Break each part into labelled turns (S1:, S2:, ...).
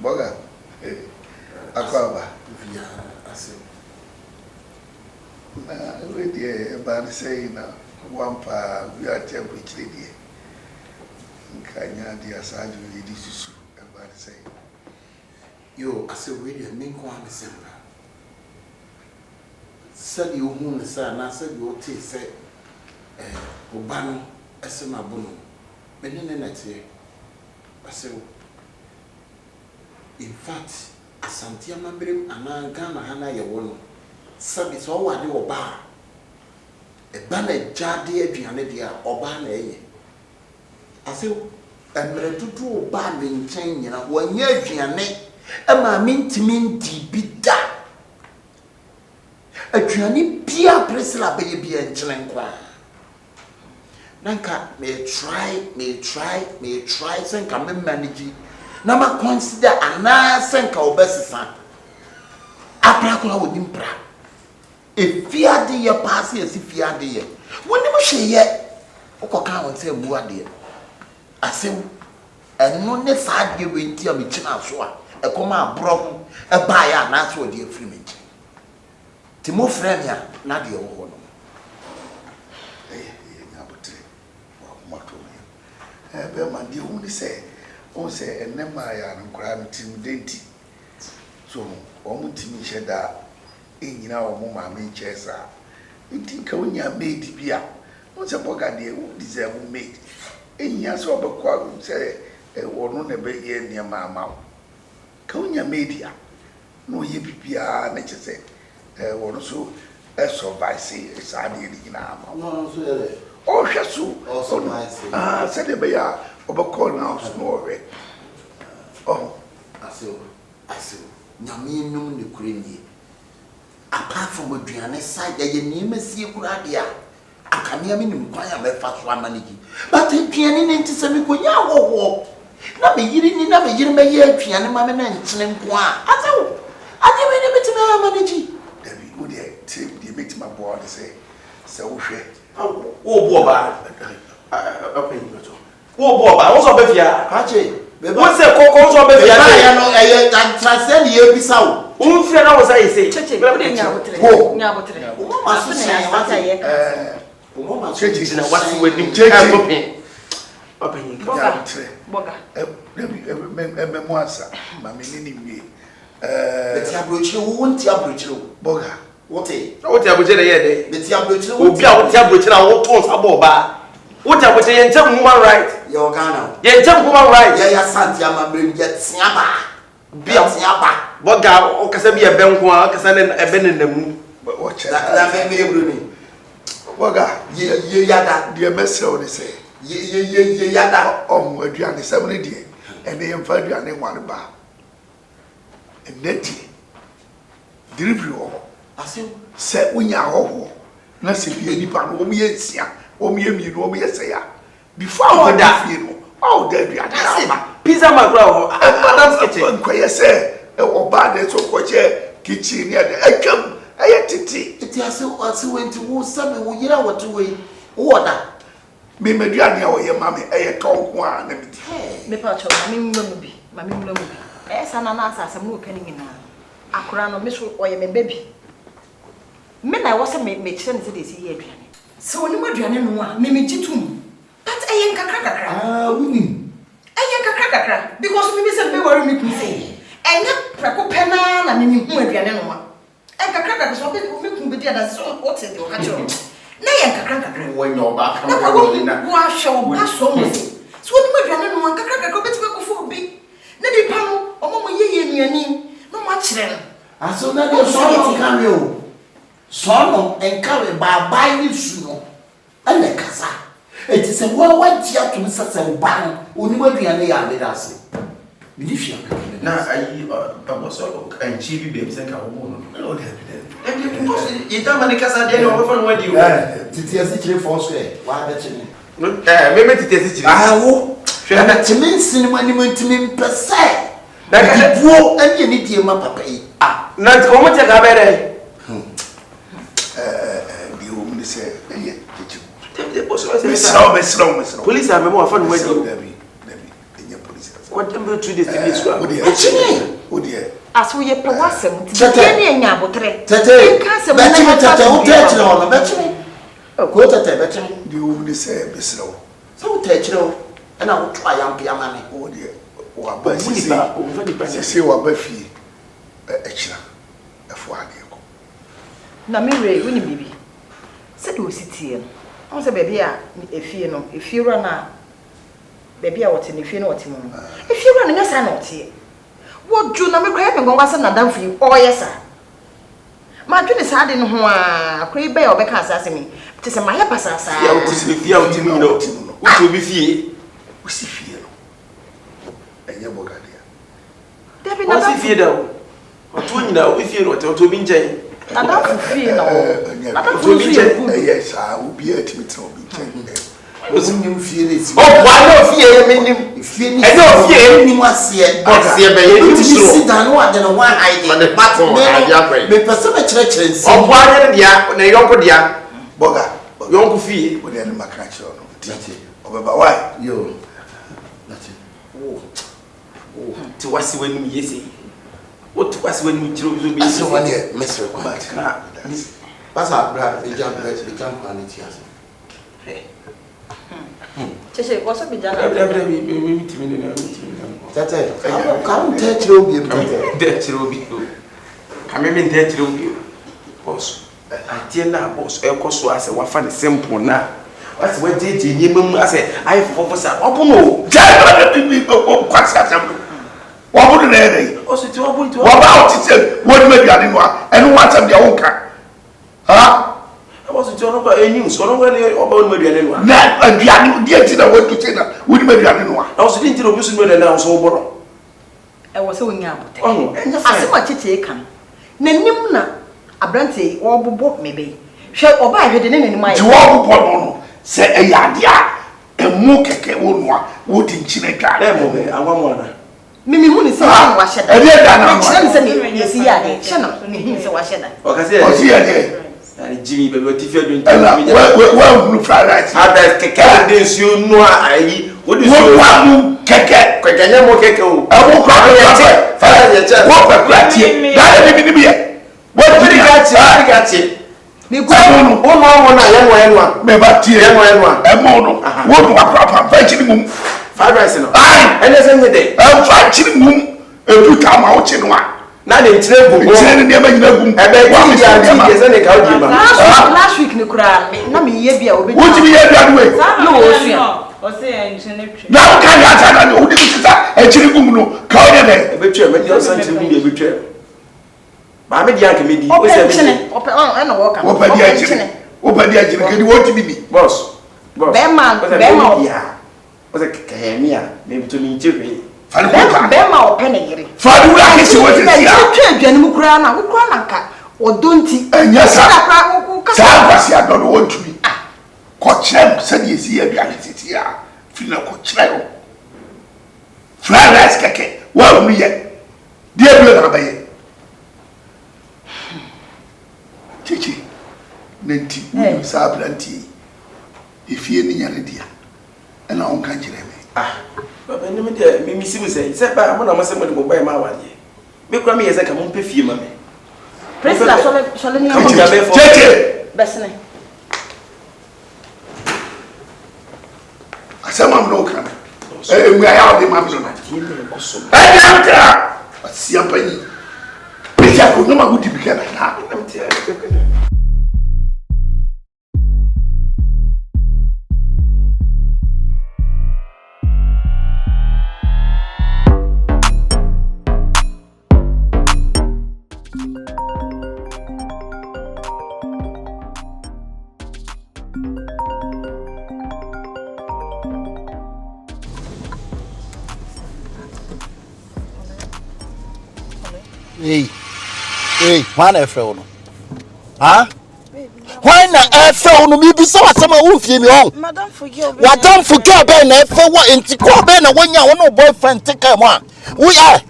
S1: Boga. Aquaba.
S2: Via Asim.
S1: We ban saying one pa we are temperature dear. Kanya dear Sadu, this is about saying.
S2: Yo, I said, really, make one December. Said you whom the son, I said you take say, Obano, Esma Bono. But then I say, I said, in fact, Asantia Mambrim and I Gana Hana Yawono. Said it's all I do about a banner jar dear Gianedia or banner. I said, I'm ready to do a band in chain, you know, when you're Gianet. Emma mean bida. A journey Pia Priscilla baby and Chilenkwa. Nanka may try, send come manage. Nama consider a nice senka obesisa. Aprakula with impra. If fear de your passy as if fear de ye. When you must say yet, Oka and say, Mua dear. I say, and no ne sad give in tea of China soa. A coma broken, a buyer, that's what dear free me. Timo Fremia, not the old one.
S1: Man, you only say, and then my crime timidity. So, almost me shed that in our mamma chairs are. You think when you made the beer, what's a boga dear who deserve made? In your sober qualm say, a one a baby near my mouth. Kaunya media no yipia na chese wono so survive is adi in am
S2: No, so
S1: oh hweso
S2: also nice.
S1: Said the bear obekol na so no we oh aso nyame num ne kureni apart from aduane side ye nima sie kura dia akamia me nim kwan ya me fa so amanigi but aduane ne ntise me konya wo na me yiri me ye atwiane ma me na nkyene nko a azawo ade me ne betime amanigi David wo de tip de betima board say wo hwe
S2: wo bo ba open you to wo bo ba wo so be fia ka che wo se koko so be fia na ya no e transcend ye bisa wo fia na wo say say
S3: cheche wo de nya botre
S2: wo ma so say
S3: wata ye
S2: wo ma so na wati wani
S1: cheche
S2: open you
S3: boga
S1: memoasa ma me ni wie
S2: beti abrochire wo nti abrochire
S1: boga
S2: wote
S4: abrochire ye de
S2: beti abrochire
S4: obi a wote abrochire a wo ton sabo ba wote abrochire ye ntem human right
S2: ye Ghana
S4: ye ntem human right
S2: ye ya santia mambrem ye tiaba bia tiaba
S4: boga o kasa bi e benko a kasa ne e benenamu
S1: wo che
S2: na me ebroni
S1: boga
S2: ye yada
S1: de mesel ni say
S2: ye yada
S1: aduane sam ne die ene ye mfa aduane wan ba eneti delivery o
S2: asim
S1: se unya ho na se bi enipa no wo ye nsia wo ye mienu wo ye se ya before wo da fie no all da aduane ba
S4: pizza magro ho Adam's kitchen
S1: nkoye se oba de so koche kitchen ne de atwam aye titi
S2: eti ase wenti wo sabe wo yira woto we wo da
S1: me meduane a wo ye mame aye tonko a na biti
S3: me pa cho mami mulamu bi esa na na asase mu ka ni nyina akura no me so oye me baby me na wo se me kire ne se de si ye aduane se woni mu aduane no a me gitum but aye nkakra
S2: wini
S3: aye nkakra because me se be worry me kun say enya preko pena na me hu aduane no a nkakra so be me kun be dia da so what is the o ka chiro na ye nkakra
S2: when your back
S3: na wa show ba so mo se so woni mu aduane no nkakra betima ko fo bi na di pa no omo ye nuani no ma kire no
S2: aso na de so no carry o so no encarry ba bai ni su no ene kasa eti se wa ji atum sase ba no oni maduane ya de dase bi di fia
S4: na ayi babo so anchi bi be sen ka wo no
S1: no de
S4: because ita mani kasa de no fa no wadi o
S2: titi ase kire for so e wa da chine
S4: me titi ase kire
S2: wo na timin sinima ni mentimin pese da ka buo anye ni die ma papa yi
S4: na ko mo te ka bere
S1: di o mi se eye kichi
S4: te boso se
S1: mesra
S4: police a memo afa no wadi
S1: David enye police.
S4: What number 2 days to this one?
S1: Oh dear.
S3: As we are passing,
S2: Tete,
S3: Tete,
S2: go Tete, better.
S1: The woman say, Bissell.
S2: So take you, and I will try and be a man.
S1: Oh dear. Or but say what Buffy a china. A 4 year.
S3: na me re woni bibi se do sitie no on se baby a efie no efie ro na baby a wote ne fie no wote mu efie ro na nyasa na wote wo ju na me kwa me ngwa se na damfi o yesa ma dwene sa de no ho a kra be obeka asase mi te se ma ye pasasa
S4: ya wote se fie a wote mu no wote obi fie
S1: wo si fie no enye bogadia
S3: debi na
S4: wo si fie da wo to nyina wo fie no wote obi nchen
S3: na da fie na
S1: na
S3: da
S1: obi nchen yes a obi atimi obi nchen
S2: Osim fie this.
S4: Oh, why no fear me?
S2: Fie ni.
S4: I don't fear
S2: ni wase.
S4: Wase be ye
S2: You sit down no ade no one hide. But me person be chere nsi.
S4: Oh, why dia na yonko dia.
S1: Boga.
S4: Yonko fie.
S1: Wo dey na maka chiro no. Titi. Obeba why?
S2: Yo. Nothing.
S4: Oh. Ti wase wani yesi. What wase wani chiro zo be.
S2: Aso one here, Mr.
S1: But
S2: Pass our brother, we jump quality as.
S3: cheche woso bi jana
S4: me
S2: Tete, come take you be
S4: boss. I na boss e koso ase wa fa ne simple na. What's what did you name ase I for sa obono.
S1: kwasi atam. Wo bodu na ere.
S4: Also ti obo nti
S1: Wo ba o ti se wo ni maduane no a enu watam de wo ka. Ha?
S4: was to know any so no when about Mediano.
S1: Na aduane die ti na wo tu se na wo ni maduane no a.
S4: I was didn't know busu no na so boro.
S3: E wo se wonya abote.
S4: Oh, enya fa.
S3: Ase ma cheche kan. Na nim na abrante wo bobo mebe. Hwe oba hwede ne nanim ayi.
S1: Ti wo bobo no se eyade a emu keke wo no a wo di nchine twa.
S4: E mo be anwa mo na.
S3: Mimi hu ni se wa hyeda.
S1: E dey da na.
S3: Kyerem se ni yesi ya de. Hye no ni hu se wa hyeda.
S4: O ka se.
S1: O si ya de.
S4: Ani Jimmy be what if you don't
S1: tell me. Well, blue fried rice.
S4: Ada keke dey nsuo no ayi. Wo di
S1: so wa mu keke.
S4: Keke nya mo keke o.
S1: E wo kwa ya che.
S4: Fa ya che.
S1: Wo kwa kwa tie. Da ni bi ye. Wo di ga tie.
S3: Mi go
S1: no.
S4: Wo no na ye no
S1: Me ba tie.
S4: Ye no
S1: e mo no. Wo no akwa pa fa chiri mum.
S4: Fried rice no.
S1: Ai.
S4: Ene se nyede.
S1: E fa chiri mum. E du ka ma wo chi no a.
S4: Na de ntire gum.
S1: Ntire ne ma nyina gum.
S4: E be ti ya ti se ne ka o di ma.
S3: Last week ni kura na me ye bia obi.
S1: Wo ti bi ye bia we.
S3: No wo sua.
S5: O se ntire twa.
S1: Na wo ka ya ta na wo di sita e chiri gum no. Ka o de be.
S4: E be twa me di santire gum e be twa. Ba me di anke me di.
S3: O se me. O pe e no wo ka.
S1: Wo pa di achiri. Wo pa di achiri ke di wo ti bi bi.
S4: Boss.
S3: Be man.
S4: Ya. O se ke mi a me bi to mi nchebe.
S3: Be ma o pe ne yire.
S1: Fa du la ke se wo ti sia.
S3: Twa aduane mu kura na wo kura na nka odonti.
S1: Enya sa.
S3: Sa
S1: Sa kwasi adodo wo tumi. Ko chem se di esi aduane titi a. Fi na ko chere yo. Fried rice keke. Wa mu ye. Die bi na ba ye. Chichi. Nenti. Ni sa planti. Ifie ni nyane dia. Ena on kan kire me.
S4: Baba ni me de me misi bu sei se ba mo na mo se mo de mo ba ma wale me kura me ye se ka mo pefie ma me
S3: Priscilla sole ni
S4: mo ja be fo
S1: Cheche
S3: besne
S1: asema mno kan mu ya de mam no na
S4: ki le ko so
S1: ya tra asia pani be ja ko no ma gudi bi kana na
S2: Hey, why Efrel? Huh? Why not Efrel? No, maybe so some who feel me on.
S5: Madam forget.
S2: What don't forget Ben Efrel what in Tico Ben when you no boyfriend take him on. We are.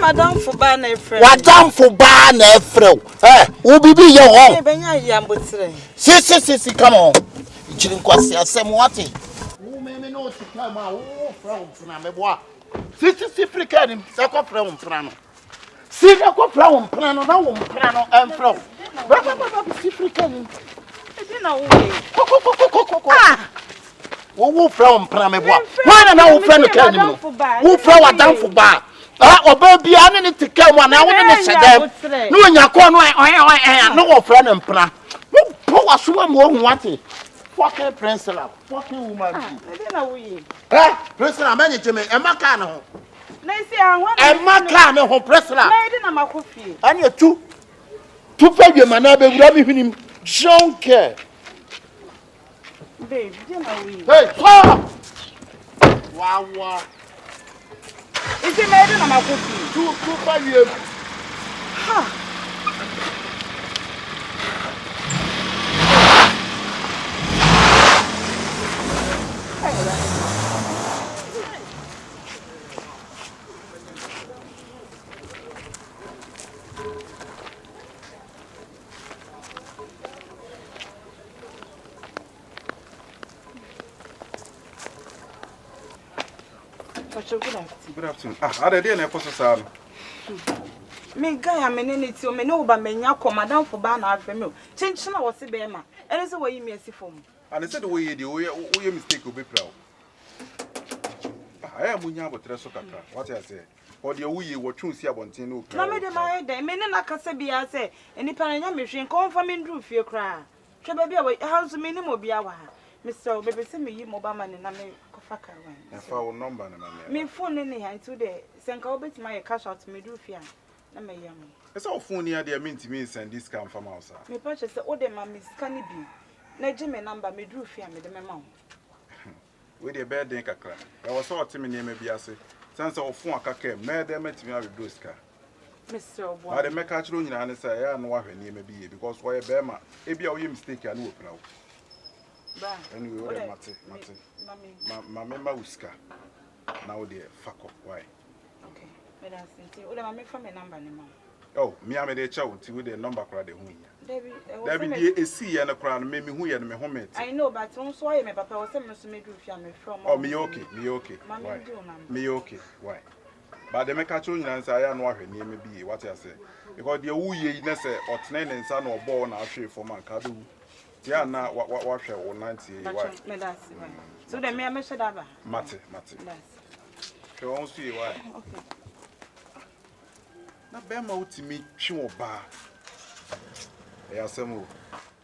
S5: Madam for ban Efrel.
S2: What done for ban Efrel? Eh, who be your own?
S5: Benya yambotre.
S2: See, come on. You didn't quite say some what? no to come out from Meboa. Sissy Fricanim, second from Prano. See the Coplon Prano, no one Prano and from. Fricanim.
S5: I didn't know.
S2: Ah! Who from Prameboa? Why not friend Cannon? Who flower down for bar? Or baby, I need to come one hour and say, no, in your corner, no friend and Pra. Who poor swim won't want it. Fucking Priscilla, fucking woman.
S5: I didn't know.
S2: Eh, Priscilla, manage me, and Macano.
S5: Nancy, I want
S2: And Macano, who Priscilla.
S5: I didn't know coffee.
S2: And you two failure, my neighbor, grabbing him. Don't care.
S5: Babe, didn't know.
S2: Hey, stop! Wow.
S5: Is it made in my coffee?
S2: Two failure.
S5: Ha!
S4: Good afternoon. Ah, are there any process?
S5: Me guy, I'm in it, so me know, but me nyako, madam for ban out for me. Change na was a bema, and it's a way you may see for me.
S4: And I said, the way you mistake will be proud. I am Munya, but Resokaka. What I say? Or the way were true, see about Tino.
S5: No, me my day, men like I say, I say, and the Panama machine come from in roof, you cry. Trababy away, house minimum be our Mr. Baby, send me you mobile man and I make Kofaka.
S4: I found number.
S5: Me phone in here today, send I'll bet my cash out to me do fear.
S4: It's all phone here, they mean to me send this come from outside.
S5: Me purchase the order, my Miss Canny B. Najim number me drew fear me the memo.
S4: With a bad day, Kakra. I was all Timmy name, maybe I say, since all phone cake, made them met me with Bruska.
S5: Mr.
S4: I the make catch room and say, I know what her name may be because why a Bema, if you are mistake, I know proud. Anyway, my member whisker. Now, dear, fuck up, why?
S5: Okay, but I think, what am I make from a number anymore?
S4: Oh, me, I made a child with the number crowd. There be a sea and a crown, made me who had me home.
S5: I know, but also I may papa was sent to me from.
S4: Oh, me okay. Me okay, why? But the make catch room and say, I know what her name may be, what I say. Because the woo ye, Nessa, or Tnen and son or born, I'll show for my cadu. Yeah, now what shall 90
S5: so then me I measure that.
S4: Mate. She won't see why.
S5: Okay.
S4: Now, Bema to me, she won't bar. Yes,